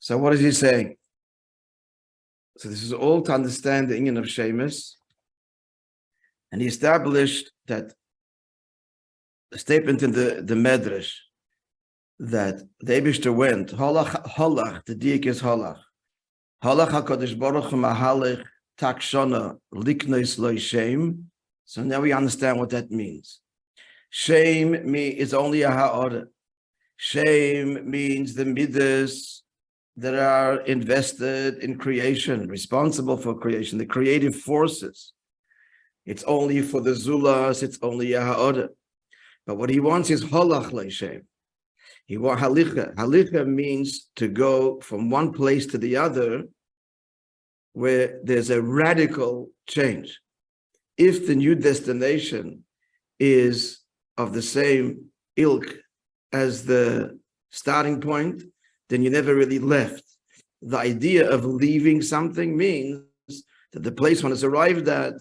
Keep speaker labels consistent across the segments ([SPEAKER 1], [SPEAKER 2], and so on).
[SPEAKER 1] So what is he saying? So this is all to understand the inyan of Shemus. And he established that a statement in the Medrash that the Eibishter went, Holach, the diak is Holach. Holach HaKadosh Baruch Hu Mahalech Takshona Liknois Loi Shem. So now we understand what that means. Shame is only a ha'orah. Shame means the midas that are invested in creation, responsible for creation, the creative forces. It's only for the zulas, it's only a ha'orah. But what he wants is holach le'shem. He wants halicha. Halicha means to go from one place to the other where there's a radical change. If the new destination is of the same ilk as the starting point, then you never really left. The idea of leaving something means that the place one has arrived at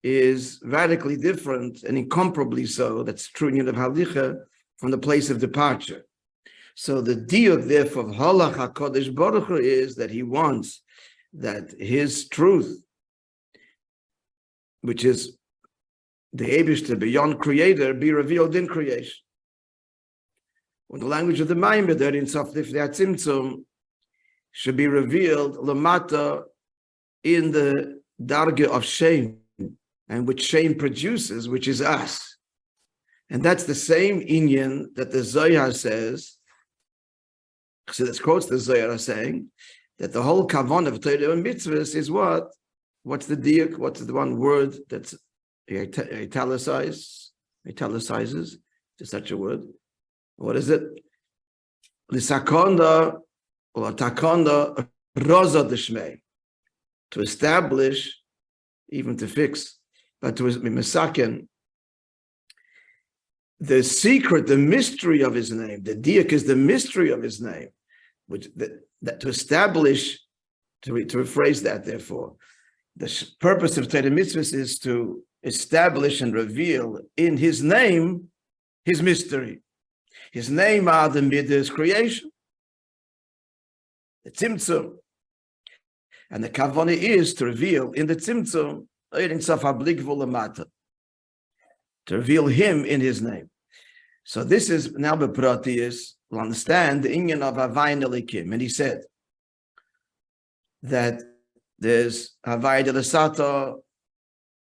[SPEAKER 1] is radically different and incomparably so. That's true in of halicha from the place of departure. So the diuk therefore of Holach HaKadosh Baruch Hu is that he wants that his truth, which is the Eibishter beyond creator, be revealed in creation. When the language of the Maimon that in Saflif Tzimtzum should be revealed lamata in the darga of shame, and which shame produces, which is us. And that's the same inyan that the Zohar says. So this quotes the Zohar are saying that the whole kavan of Torah and mitzvahs is what? What's the diuk? What's the one word that's italicizes? Is such a word? What is it? Lisakonda or takonda roza deshmei. To establish, even to fix, but to misaken the secret, the mystery of his name. The diak is the mystery of his name, which that to establish, to rephrase that. Therefore, the purpose of Torah mitzvahs is to establish and reveal in his name his mystery. His name are the midas creation, the tzimtzum, and the kavanah is to reveal in the tzimtzum to reveal him in his name. So this is now bepratius. We'll understand the inyan of Havai Nelikim, and he said that there's Havai Delasata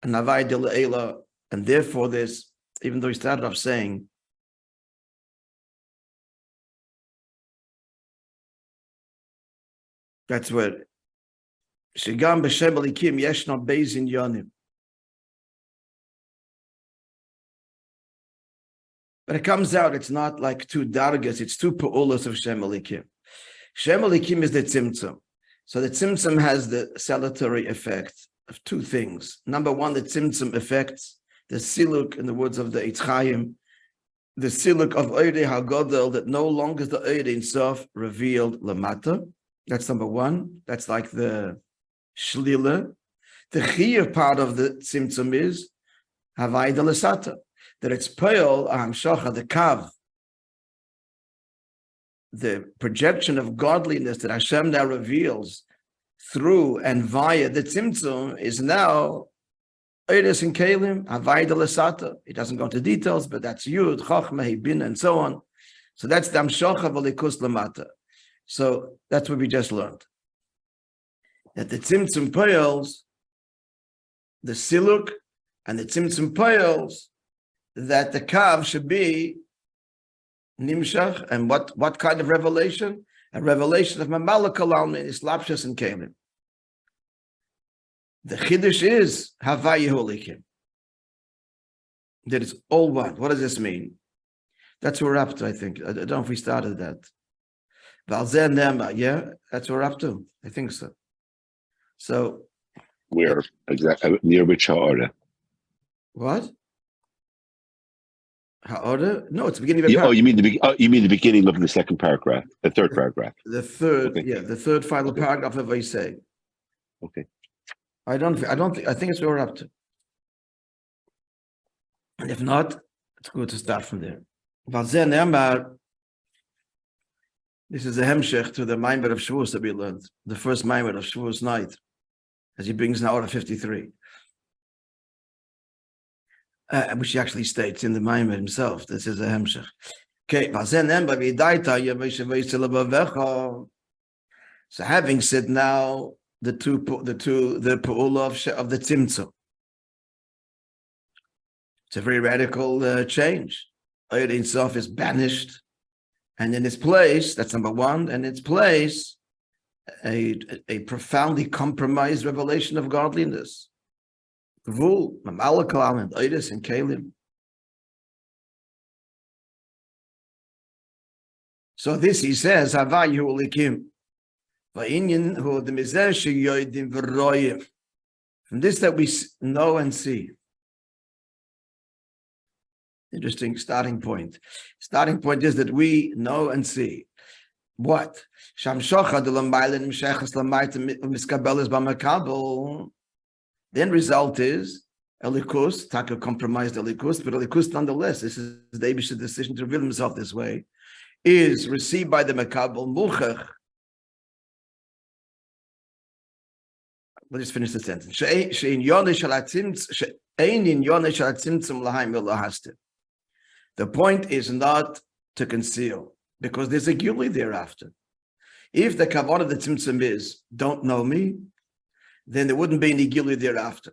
[SPEAKER 1] and Havai Delaela, and therefore there's, even though he started off saying that's where Shigam b'Shem Elikim yeshna beis inyanim. But it comes out, it's not like two dargas, it's two pa'ulas of Shem Elikim. Shem Elikim is the tzimtzum. So the tzimtzum has the salutary effect of two things. Number one, the tzimtzum affects the siluk, in the words of the Eitz the siluk of Oirei HaGodel, that no longer is the Oirei in Sof revealed lamata. That's number one. That's like the shlila. The chiyuv part of the tzimtzum is Havai Delasata, that it's peil hamshacha, the kav, the projection of godliness that Hashem now reveals through and via the tzimtzum is now Eiris and Kalim, Havai Delasata. It doesn't go into details, but that's Yud, Chochmah, Bin, and so on. So that's the hamshacha v'likus lamata. So that's what we just learned. That the tzimtzum peils, the siluk, and the tzimtzum peils, that the kav should be nimshach, and what kind of revelation? A revelation of Mamalak Alalmin, Islapshas and Kalim. The Chiddush is Havai Yehulikim. That it's all one. What does this mean? That's what we're up to, I think. I don't know if we started that. Valzen Nema, yeah, that's what we're up to. I think so. So
[SPEAKER 2] where exactly near which ha'orah?
[SPEAKER 1] What? Ha'orah? No, it's the beginning of a
[SPEAKER 2] paragraph. You mean the beginning of the second paragraph, the third paragraph.
[SPEAKER 1] The third,
[SPEAKER 2] okay.
[SPEAKER 1] Yeah, the third final paragraph of Vaisei.
[SPEAKER 2] Okay.
[SPEAKER 1] I think it's where we're up to. And if not, it's good to start from there. Valzen Emar This is a hemshech to the Maamar of Shavuos that we learned, the first Maamar of Shavuos night, as he brings now out of 53. Which he actually states in the Maamar himself. This is a hemshech. Okay, so having said now the pa'ula of the tzimtzum, it's a very radical change. Ein Sof is banished, and in its place, that's number one, and in its place, a profoundly compromised revelation of godliness. Tovu, Mamalakal, and Oidis, and Kalim. So this he says, Havayu Ulikim. Va'inyan hu the mizeh sheyodim v'royim. From this that we know and see. Interesting starting point. Starting point is that we know and see. What? Shamshocha de l'maylen mshechas l'maytem miskabeles b'makabel. The end result is elikus, taka compromised elikus, but elikus nonetheless, this is the Eibish's decision to reveal himself this way, is received by the makabel muchach. Let's just finish the sentence. The point is not to conceal, because there's a gilui thereafter. If the kavanah of the tzimtzum is, don't know me, then there wouldn't be any gilui thereafter.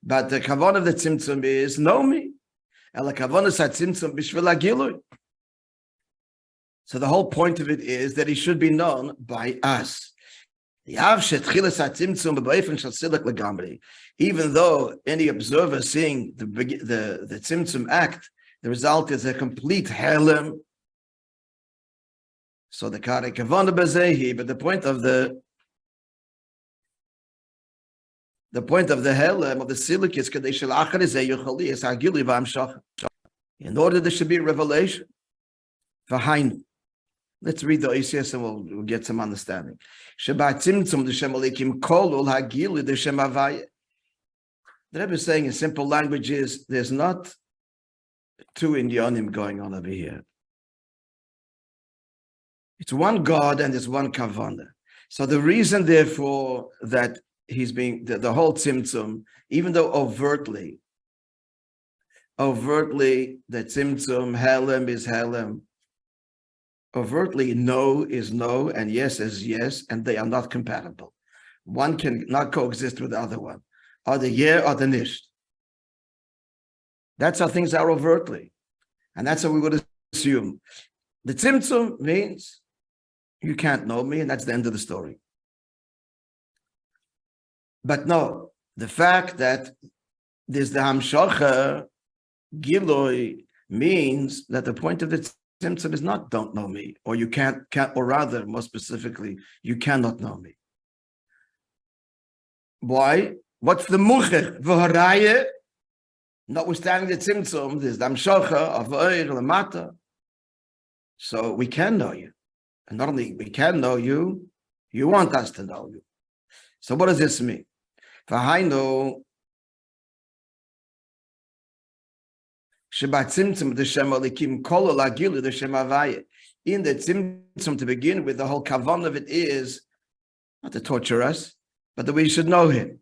[SPEAKER 1] But the kavanah of the tzimtzum is, know me. So the whole point of it is that he should be known by us. Even though any observer seeing the tzimtzum act, the result is a complete helem. So the kare kavana bezehi, but the point of the helem of the silik is kadeshel achar zeyuchali is agili v'amshach. In order there should be a revelation. V'hainu. Let's read the Oisias and we'll get some understanding. Sheba tzimtzum d'shem alikim kolul hagili d'shem avaya. The Rebbe is saying in simple language is there's not two Indionim going on over here. It's one God and there's one kavanah. So the reason, therefore, that he's being the whole tzimtzum, even though overtly the tzimtzum helem is helem, overtly no is no and yes is yes, and they are not compatible. One can not coexist with the other one, or the yeah or the nisht. That's how things are overtly, and that's how we would assume. The tzimtzum means you can't know me, and that's the end of the story. But no, the fact that there's the hamshocha giloi means that the point of the tzimtzum is not don't know me, or you can't, or rather, more specifically, you cannot know me. Why? What's the muchach v'haraya? Notwithstanding the tzimtzum, there's the hamshocha of oir lamata. So we can know you. And not only we can know you, you want us to know you. So what does this mean? V'hainu sheba tzimtzum d'shem alikim kol agilu d'shem avaya. In the tzimtzum, to begin with, the whole kavan of it is not to torture us, but that we should know him.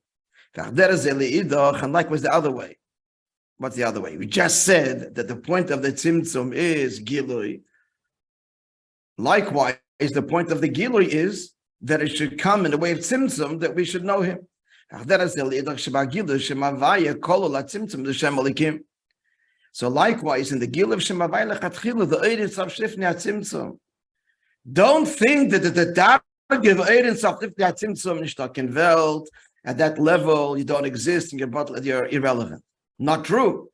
[SPEAKER 1] And likewise the other way. What's the other way? We just said that the point of the tzimtzum is gilui. Likewise, the point of the gilui is that it should come in the way of tzimtzum, that we should know him. So likewise, in the gil of shemavai lechatchila, the eidin of shifnei tzimtzum. Don't think that the dark of eidin of shifnei tzimtzum nishtaken welt. At that level, you don't exist and you're irrelevant. Not true.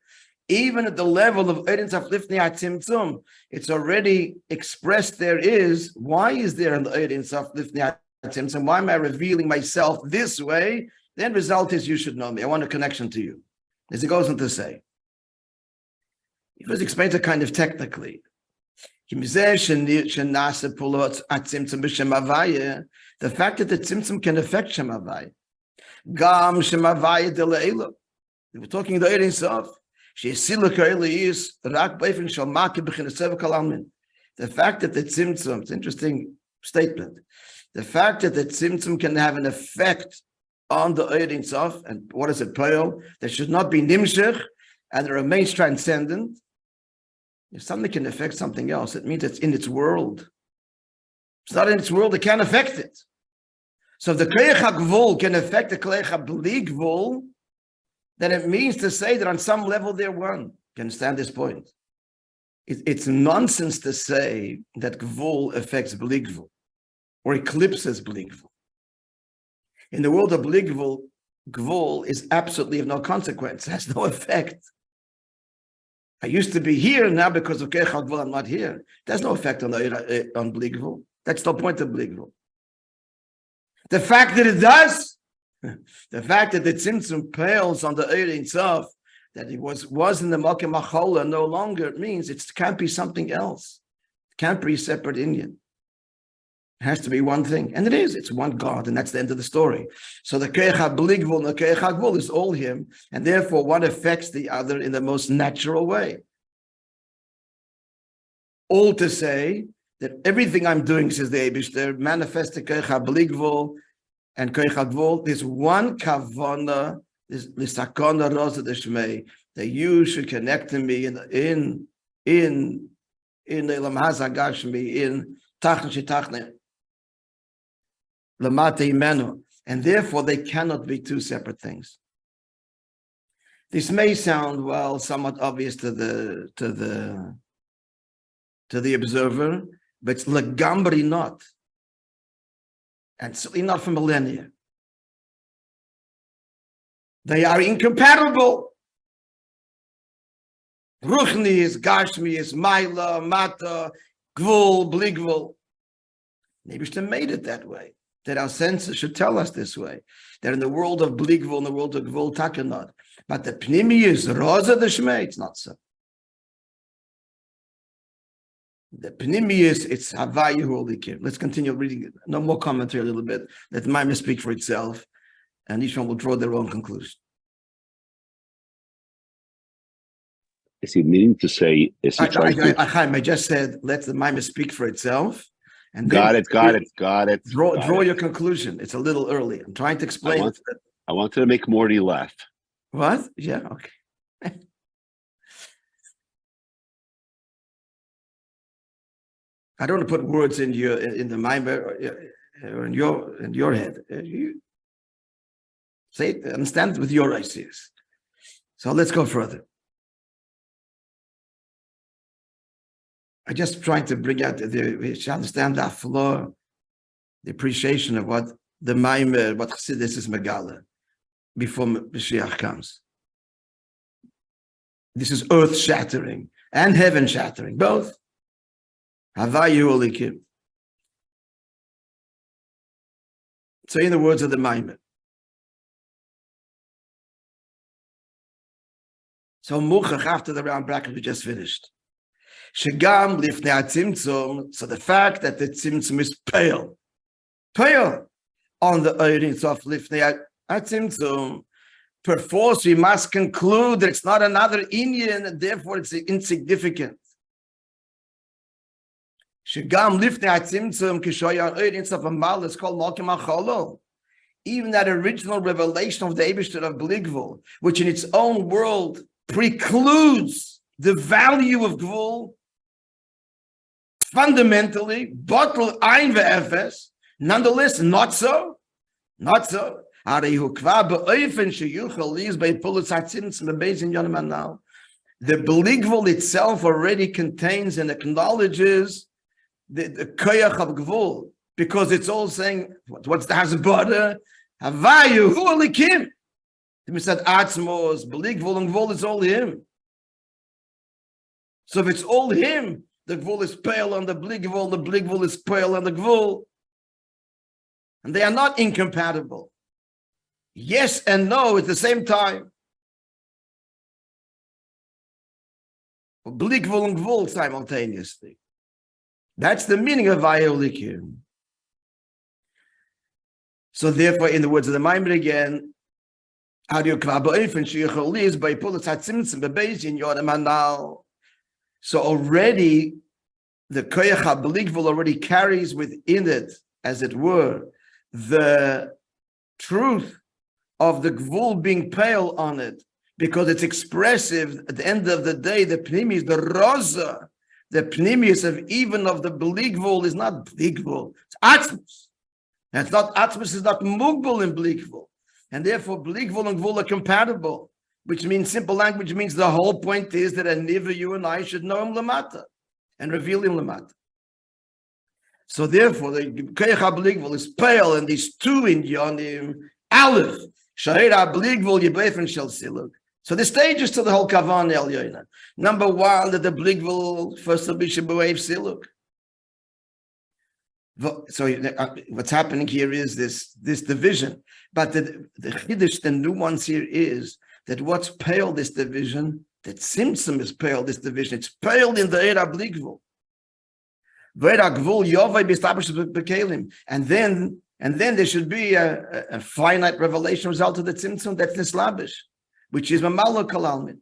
[SPEAKER 1] Even at the level of eidin of shifnei tzimtzum, it's already expressed. There is. Why is there in the eidin of shifnei tzimtzum? Why am I revealing myself this way? The end result is you should know me. I want a connection to you. As it goes on to say. He first explains it kind of technically. The fact that the tzimtzum can affect shemavaya. Gam shemavaya de le'ela. We're talking the Eidin Sof. The The fact that the tzimtzum, it's an interesting statement. The fact that the tzimtzum can have an effect on the Ein Sof, and what is it, Poel, that should not be nimshich, and it remains transcendent. If something can affect something else, it means it's in its world. It's not in its world, it can't affect it. So if the Koyach HaGvul can affect the Koyach HaBli Gvul, then it means to say that on some level they're one. You understand this point? It's nonsense to say that Gvul affects Bli Gvul or eclipses Bli Gvul. In the world of Bli Gvul, Gvul is absolutely of no consequence, it has no effect. I used to be here, now because of Koyach HaGvul I'm not here. There's no effect on Bli Gvul. That's the point of Bli Gvul. The fact that it does, the fact that the tzimtzum pales on the Ein Sof, that it was in the Malkim Machola no longer, it means it can't be something else. It can't be a separate Indian. It has to be one thing. And it is. It's one God, and that's the end of the story. So the Koyach HaBli Gvul and the Koyach HaGvul is all him, and therefore one affects the other in the most natural way. All to say that everything I'm doing, says the Eibishter, manifests the Koyach HaBli Gvul and Koyach HaGvul. There's one kavana, this lisakona rosa deshmei, that you should connect to me in Elam Hazagashmi, in Tachna Shitachne, Lamate Imenu, and therefore they cannot be two separate things. This may sound, well, somewhat obvious to the observer, but it's legambri not, and certainly not for millennia. They are incompatible. Ruchni is Gashmi is Maila, Mata, Gvul, Bli Gvul. Maybe they made it that way, that our senses should tell us this way, that in the world of Bli Gvul, in the world of Gvul, Takanot, but the Pnimi is Rosa the Shmei, it's not so. The Pnimius, it's Havayu Holikim. Let's continue reading. No more commentary a little bit. Let the Maimon speak for itself, and each one will draw their own conclusion.
[SPEAKER 2] Is he meaning to say, is he trying to...
[SPEAKER 1] I just said, let the Maimon speak for itself. And
[SPEAKER 2] Got it.
[SPEAKER 1] Draw your conclusion. It's a little early. I'm trying to explain.
[SPEAKER 2] I wanted to make Morty laugh.
[SPEAKER 1] What? Yeah, okay. I don't want to put words in the mind or in your head. You say it, understand it with your ideas. So let's go further. I'm just trying to bring out we should understand that flow, the appreciation of what the Maimer, what Chassidus is Megala before Mashiach comes. This is earth shattering and heaven shattering, both. Havayu Holikim. So in the words of the Maimer. So Muchach, after the round bracket we just finished. Shegam lifnei hatzimtzum, so the fact that the tzimtzum is pale on the Ein Sof lifnei hatzimtzum, perforce we must conclude that it's not another Indian and therefore it's insignificant. Shegam lifnei hatzimtzum kishoya Ein Sof amal is called Malkim HaCholol. Even that original revelation of the Eibishter of Bli Gvul, which in its own world precludes the value of Gvul, fundamentally, bottle ein ve'efes, nonetheless, not so. The Bli Gvul itself already contains and acknowledges the koyach of Gvul, because it's all saying, what's the hasbara? Havayu holikim. He said, Atzmos, Bli Gvul, and Gvul is all him. So if it's all him, the Gvul is pale on the Bli Gvul is pale on the Gvul. And they are not incompatible. Yes and no at the same time. Bli Gvul and Gvul simultaneously. That's the meaning of Vayolikim. So therefore, in the words of the Maimon again, so already the koyach habligvul already carries within it, as it were, the truth of the gvul being pale on it, because it's expressive. At the end of the day, the pnimis, the roza, the pnimis of even of the bligvul is not bligvul, it's atzmus. And it's not atzmus, is not mugbul in bligvul. And therefore, bligvul and gvul are compatible, which means, simple language means the whole point is that a niver, you and I, should know him lamata and reveal him lamata. So therefore, the koyach habligvul is pale, and these two in yonim, aleph, shahir habligvul yibefren shel siluk. So the stages to the whole kavan el yoina. Number one, that the bligvul first will be shibuev siluk. So what's happening here is this division, but the chiddush, the nuance here is that what's pale this division, that Tzimtzum is pale this division. It's pale in the era bligvul. And then there should be a finite revelation result of the Tzimtzum, that's the slabish, which is mamalo kalalmin.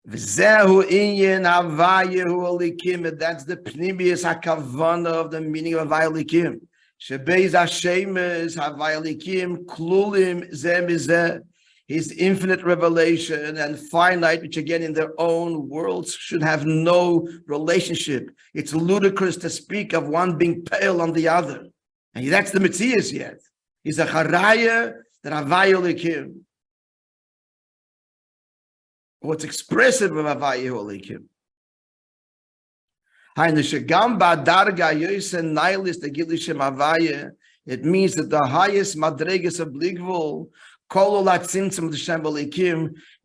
[SPEAKER 1] V'zehu inyan havayehu alikim. That's the pnimius hakavana of the meaning of havayalikim. Shebeiz hashemes havayalikim klulim zeh mizeh. His infinite revelation and finite, which again in their own worlds should have no relationship. It's ludicrous to speak of one being pale on the other. And that's the Metzias yet. He's a charaya that havayalikim. What's expressive of Havaya Holikim. It means that the highest madregas of Bligvul,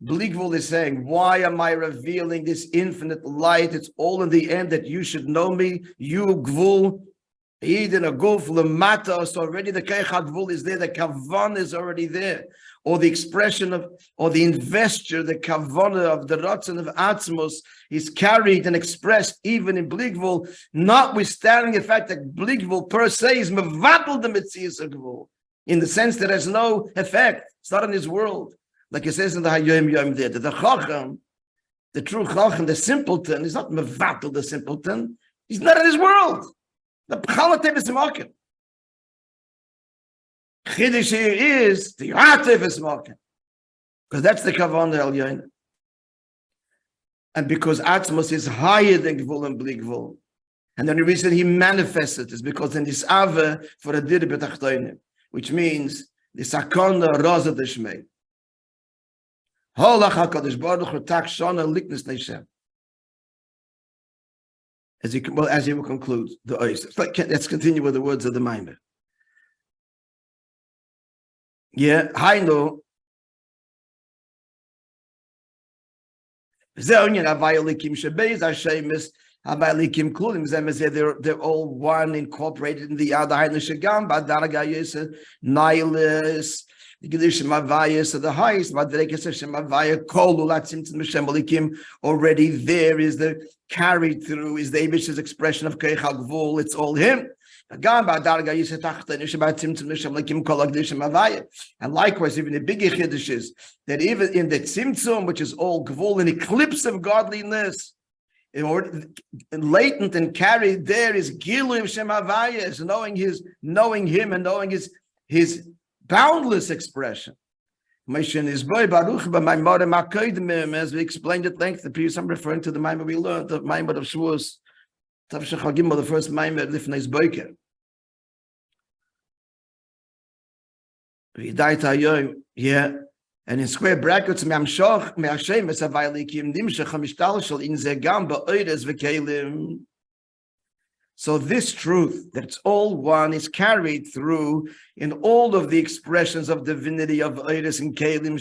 [SPEAKER 1] Bligvul is saying, why am I revealing this infinite light? It's all in the end that you should know me. You Gvul, Eden a Guf, Lamata, so already the Keich HaGvul is there, the Kavan is already there. Or the expression of, or the investure, the kavana of the ratzon of atzmos is carried and expressed even in Bligvul, notwithstanding the fact that Bligvul per se is mevatel the metzias of Gvul, in the sense that there's no effect. It's not in his world. Like it says in the Hayom Yom there, that the chacham, the true chacham, the simpleton, is not mevatel the simpleton. He's not in his world. The pchalatev is market. Chiddush here is the Yatev is market, because that's the Kavan El Yoina. And because Atzmos is higher than Gvul and Bligvul, and the only reason he manifests it is because in this Ava for a Dir B'Tachtoinim, which means the Sakona Roza Deshmei. Holach HaKadosh Baruch Hu Tak Shona Liknus Neishem. As he will conclude the Ois. Let's continue with the words of the Maimer. Yeah, I know. They're all one, incorporated in the other. Nihilus, the highest, already there is the carried through, is the Abish's expression of Keich HaGvul. It's all him. And likewise, even the bigger chiddush is that even in the Tzimtzum, which is all Gvul, an eclipse of godliness, latent and carried there is Gilui of Shem Havaya, is knowing him and knowing his boundless expression. As we explained at length, the previous I'm referring to the Maimar we learned, the Maimar of Shavuos, the first Maimar Lifnei Boker. Yeah, and in square brackets, so this truth, that it's all one, is carried through in all of the expressions of divinity of Oiris and Kalim,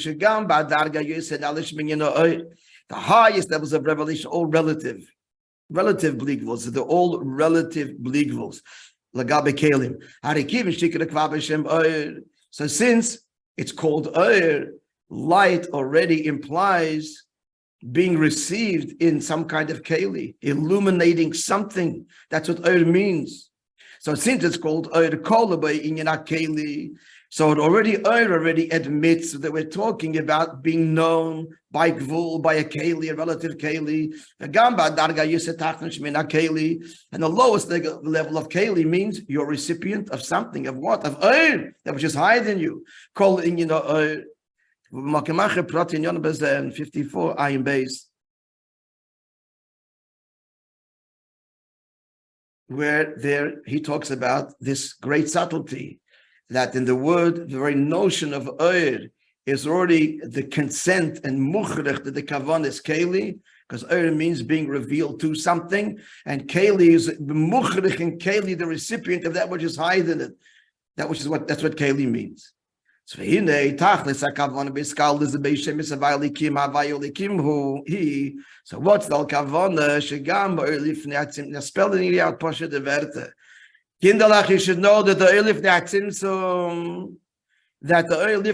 [SPEAKER 1] the highest levels of revelation, all relative bligvos, they're all relative bligvos. So since it's called Oir, light already implies being received in some kind of keli, illuminating something. That's what Oir means. So since it's called Oir Kolabay in Yana Keli, So it already admits that we're talking about being known by gvul, by a keli, a relative keli. And the lowest level of keli means you're a recipient of something, of what? Of oil, that which is higher than you. Calling, 54, ayin base. Where there he talks about this great subtlety, that in the word, the very notion of oir is already the consent and mukhrech that the kavan is keli, because oir means being revealed to something, and keli is mukhrech and keli, the recipient of that which is higher than it. That's what keli means. So he, so what's the kavana shegam lifnei spelling it out pasha de verte. Kinderlach, you should know that the oilif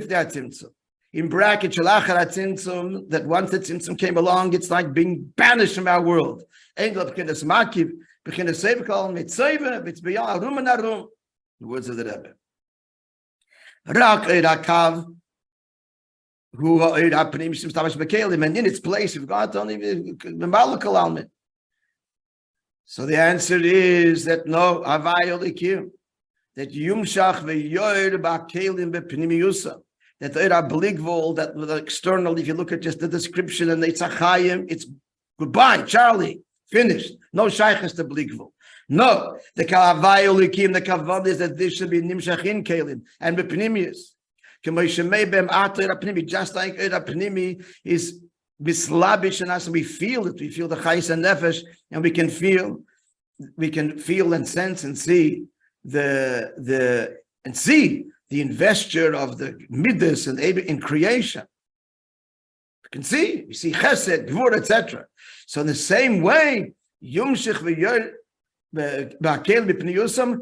[SPEAKER 1] ne'atzimtzum, in bracket shalachar atzimtzum, that once the tzimtzum came along, it's like being banished from our world. Engel b'chinas makiv, b'chinas sevkal mitzayve, it's beyond arum and arum. The words of the Rebbe. Rak eirakav, who eirapanim shimstamash bekelim, and in its place, you've got only the malakal almit. So the answer is that no, avayolikim, that yumshach ve'yoir ba'kelim be'pnimiyusa, that there are bligvol, that with the external, if you look at just the description and the tzachayim, it's goodbye, Charlie, finished. No shaykhs to bligvol. No, the avayolikim, the kavod is that this should be nimshach in kelim and be'pnimiyus. Just like pnimi is mislabish in us, and we feel it. We feel the chayis and nefesh, and we can feel and sense and see the investure of the midas and in creation. We can see, we see chesed, gvur, etc. So in the same way, yumshich v'yor b'akel b'pniyusam,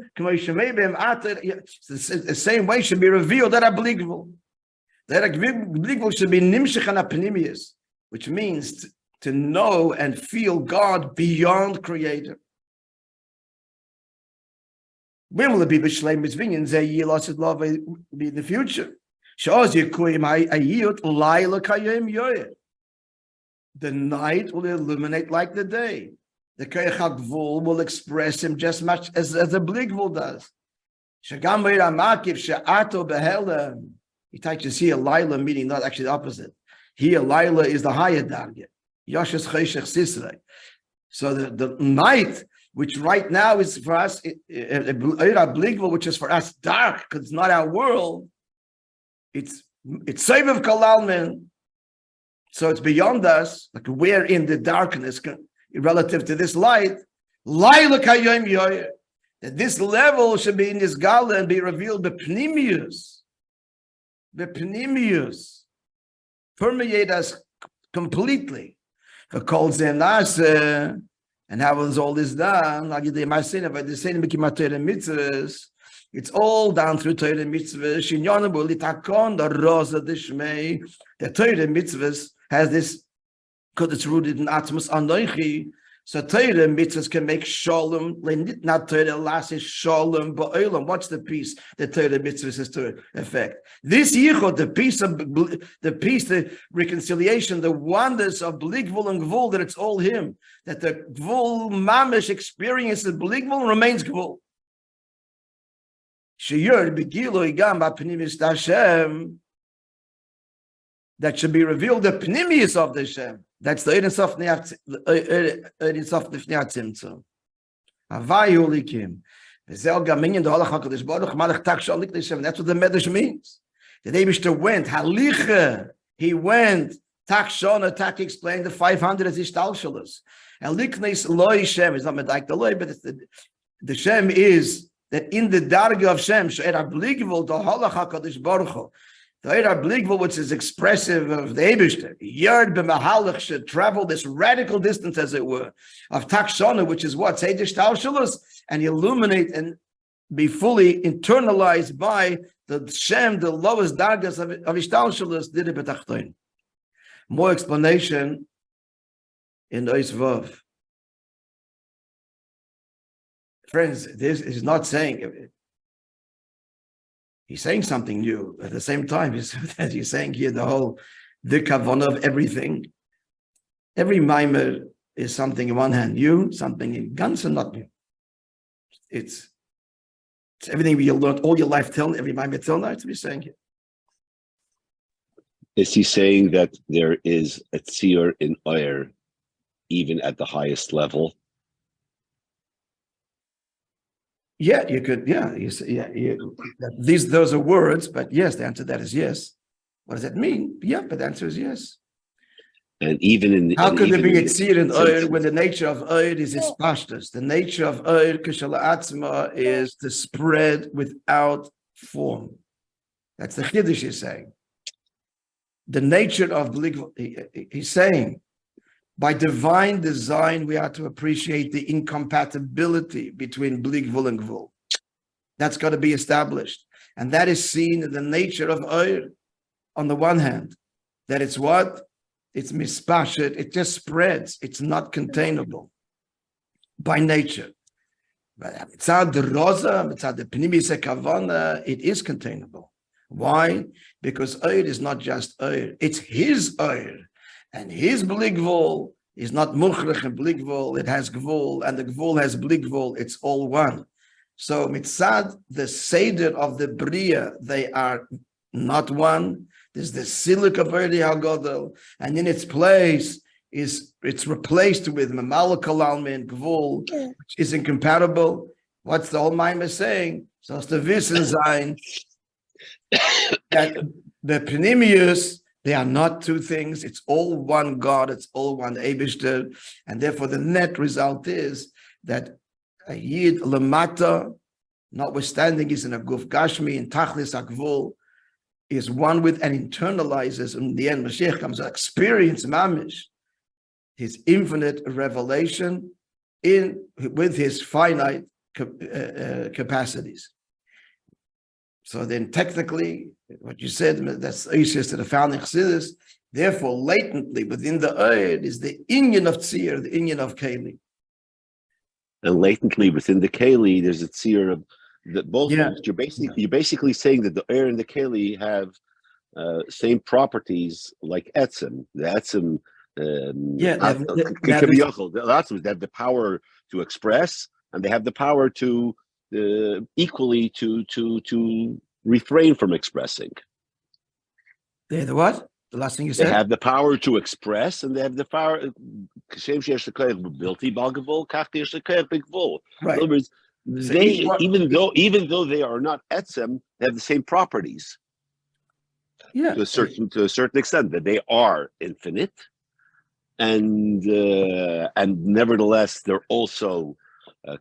[SPEAKER 1] the same way should be revealed that abligvul. That abligvul should be nimshich and apnimius, which means to know and feel God beyond creator. When will it be b'shleim mitzvinyan? Zeh yilas love be in the future. Shows you kuyim ayiyut laila kayim yoyer. The night will illuminate like the day. The koyach hagvul will express him just much as the bligvul does. Shagam beir amakiv she'ato behelam. He teaches here laila, meaning not actually the opposite. Here, Laila is the higher dargah. Yoshes Cheshech Sisrei. So the night, which right now is for us, which is for us dark, because it's not our world, it's Seviv Kalalman. So it's beyond us, like we're in the darkness relative to this light. Laila Kayom Yoyer. That this level should be in this gala and be revealed b'pnimius. B'pnimius. Permeate us completely. And how was all this done? It's all down through Torah mitzvahs. The Torah mitzvahs has this, because it's rooted in Atmos Anoichi. So Torah mitzvahs can make shalom. Not Torah las is shalom ba'olam. What's the peace that Torah mitzvahs is to effect? This yichud, the peace, the reconciliation, the wonders of bligvul and gvul, that it's all him. That the gvul mamish experiences bligvul and remains gvul. Sheyur begilo igam ba'pnimis Hashem. That should be revealed the pnimius of the Shem. That's the Eidin Sof Nifnei Atzimtzum. Havai Ulikim. V'zel gaminyan the Ohelik HaKadosh Baruch Malach Tak Shal Liknei Shem. That's what the Medrash means. The Eibishter went, Halicha, he went, Tak Shona, Tak explained the 500 as Ishtalshalos. And Liknei Loi Shem is not Medaik the Loi, but the Shem is that in the Darga of Shem, She'er HaBligvul, the Ohelik HaKadosh Baruch Hu, the Eira Bligvul, which is expressive of the Eibishter, Yerd b'Mahalach should travel this radical distance, as it were, of Takshona, which is what? Seidish Talshalos, and illuminate and be fully internalized by the Shem, the lowest dargas of Ishtalshalos, Diri B'Tachtoin. More explanation in Ois Vav. Friends, this is not saying it. he's saying something new. At the same time, he's saying here the kavanah of everything. Every mimer is something in one hand new, something in guns and not new. It's everything you learned all your life till every mimer till now. It's what he's saying here.
[SPEAKER 2] Is he saying that there is a tzir in oyer even at the highest level?
[SPEAKER 1] Yeah, you could. Yeah, those are words, but yes, the answer to that is yes. What does that mean? Yeah, but the answer is yes.
[SPEAKER 2] And even in
[SPEAKER 1] how could there be a tzir in oyer when the nature of oyer is its pashtus? The nature of oyer kishala atzma is to spread without form. That's the chiddush he's saying. The nature of he's saying, by divine design, we are to appreciate the incompatibility between bli gvul and gvul. That's got to be established. And that is seen in the nature of oyer. On the one hand, that it's what? It's mispashet, it just spreads. It's not containable by nature. But mitzad the roza, mitzad the pnimis kavana, it is containable. Why? Because oyer is not just oyer, it's his oyer. And his bli gvul is not muchrech and bli gvul, it has gvul, and the gvul has bli gvul, it's all one. So mitzad, the seder of the bria, they are not one. There's the silik of Oyer HaGadol, and in its place it's replaced with Mamal Kalalmin Gvul, which is incompatible. What's the whole Maimah saying? So it's the Wissen sein that the Pnimius, they are not two things. It's all one God. It's all one Eibishter, and therefore the net result is that a Yid Lamata, notwithstanding is in a Guf Gashmi in Tachlis HaGvul, is one with and internalizes, and in the end Mashiach comes to experience mamish, his infinite revelation with his finite capacities. So then technically, what you said, that's Eishes to the founding Chassidus, therefore latently within the oyer is the inyan of tzir, the inyan of keli.
[SPEAKER 2] And latently within the keli, there's a tzir of that both.
[SPEAKER 1] Yeah.
[SPEAKER 2] You're basically saying that the oyer and the keli have same properties like etzem. The etzem, they have the power to express, and they have the power to equally to refrain from expressing.
[SPEAKER 1] They're the what? The last thing you said?
[SPEAKER 2] They have the power to express, and they have the power.
[SPEAKER 1] Right.
[SPEAKER 2] In other words, even though they are not etzem, they have the same properties.
[SPEAKER 1] Yeah.
[SPEAKER 2] To a certain extent, that they are infinite, and nevertheless they're also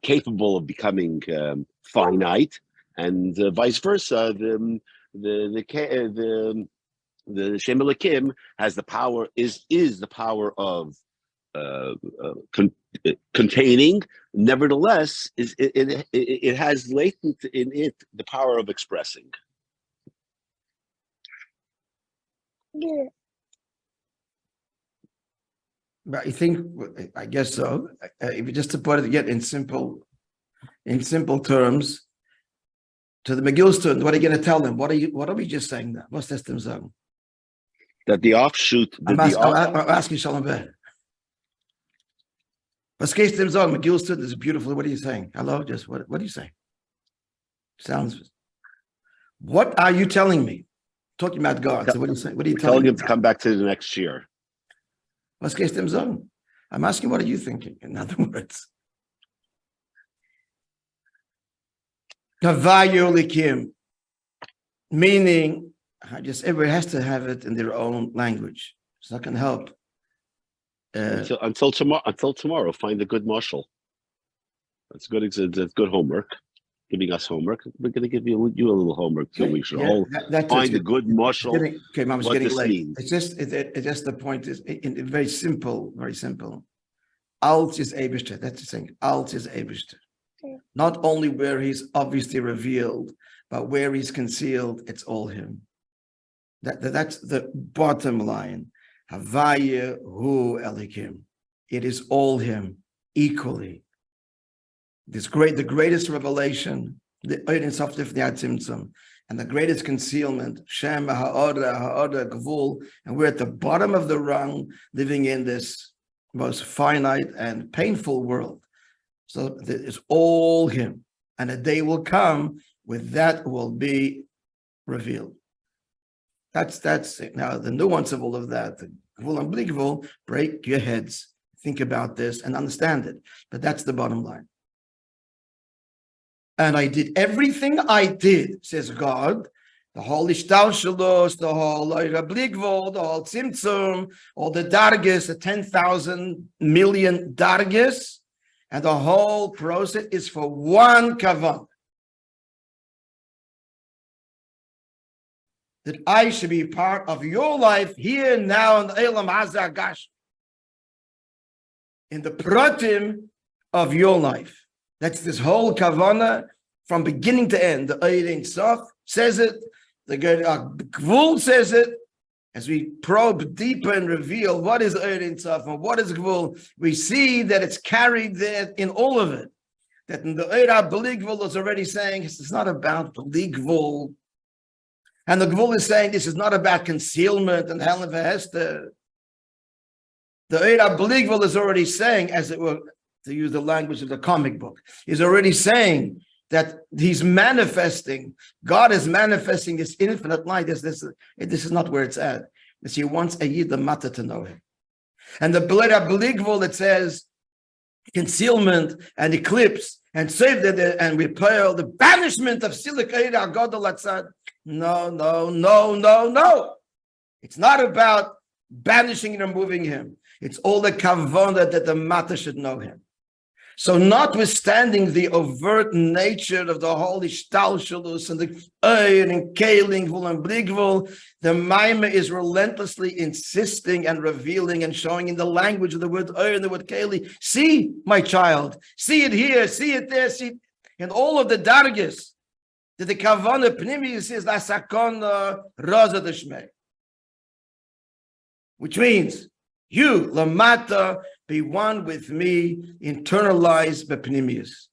[SPEAKER 2] capable of becoming finite, and vice versa. The Shem Elokim has the power is the power of containing. Nevertheless, it has latent in it the power of expressing.
[SPEAKER 1] Yeah. But I guess so. If you just to put it again in simple terms, to the McGill student, what are you going to tell them? What are we just saying now? What's this zone?
[SPEAKER 2] That the offshoot.
[SPEAKER 1] I'm asking Shalom Beh. What's case them zone? McGill student is beautiful. What are you saying? Hello, just what are you saying? Sounds. What are you telling me? Talking about God. So what are you saying? What are you telling
[SPEAKER 2] him to come back to the next year?
[SPEAKER 1] What's case them zone? I'm asking, what are you thinking? In other words, Kavayu Likim, meaning everybody has to have it in their own language. It's not going to help.
[SPEAKER 2] Until tomorrow, find a good marshal. That's good. That's good homework. Giving us homework. We're going to give you a little homework so we should all find a good marshal.
[SPEAKER 1] Okay, Mom,
[SPEAKER 2] what
[SPEAKER 1] getting
[SPEAKER 2] this
[SPEAKER 1] late.
[SPEAKER 2] means.
[SPEAKER 1] It's just the point is very simple, very simple. Alt is Eibishter. That's the thing. Alt is Eibishter. Okay. Not only where he's obviously revealed, but where he's concealed, it's all him. That's the bottom line. Havaya hu elikim. It is all him equally. The greatest revelation the Ein Sof Lifnei HaTzimtzum, and the greatest concealment, Shem Ha'ora Gvul, and we're at the bottom of the rung, living in this most finite and painful world. So it's all him, and a day will come where that will be revealed. That's it. Now the nuance of all of that, the Gvul and Bli Gvul, break your heads, think about this and understand it. But that's the bottom line. And I did everything I did, says God, the whole Ishtalshalos, the whole Bli Gvul, the whole Tzimtzum, all the dargis, the 10,000 million dargis, and the whole process is for one kavan. That I should be part of your life here, now, in the Elam Hazagash, in the pratim of your life. That's this whole kavana from beginning to end. The Ein Sof says it, the Gvul says it. As we probe deeper and reveal what is Ein Sof and what is Gvul, we see that it's carried there in all of it. That in the Bli Gvul is already saying it's not about Bli Gvul. And the Gvul is saying this is not about concealment and Helen Vehester. The Bli Gvul is already saying, as it were, to use the language of the comic book, is already saying that he's manifesting, God is manifesting this infinite light. This is not where it's at. He wants a Yid Mata to know him. And the Bli Gvul that says concealment and eclipse and save and repel, the banishment of Silik Eira Godel Atzad. No. It's not about banishing and removing him. It's all the kavanah that the Mata should know him. So notwithstanding the overt nature of the whole Ishtalshalus and the Ein and Kaling, Gvul and Bli Gvul, the Maimah is relentlessly insisting and revealing and showing in the language of the word Ein and the word Kali. See, my child, see it here, see it there, see it in all of the dargis. That the kavanah pnimius is la sakona raza d'shmei, which means you lamata be one with me, internalize bepnimius.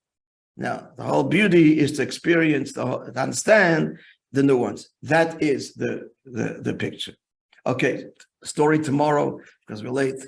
[SPEAKER 1] Now the whole beauty is to experience to understand the nuance. That is the picture. Okay, story tomorrow because we're late.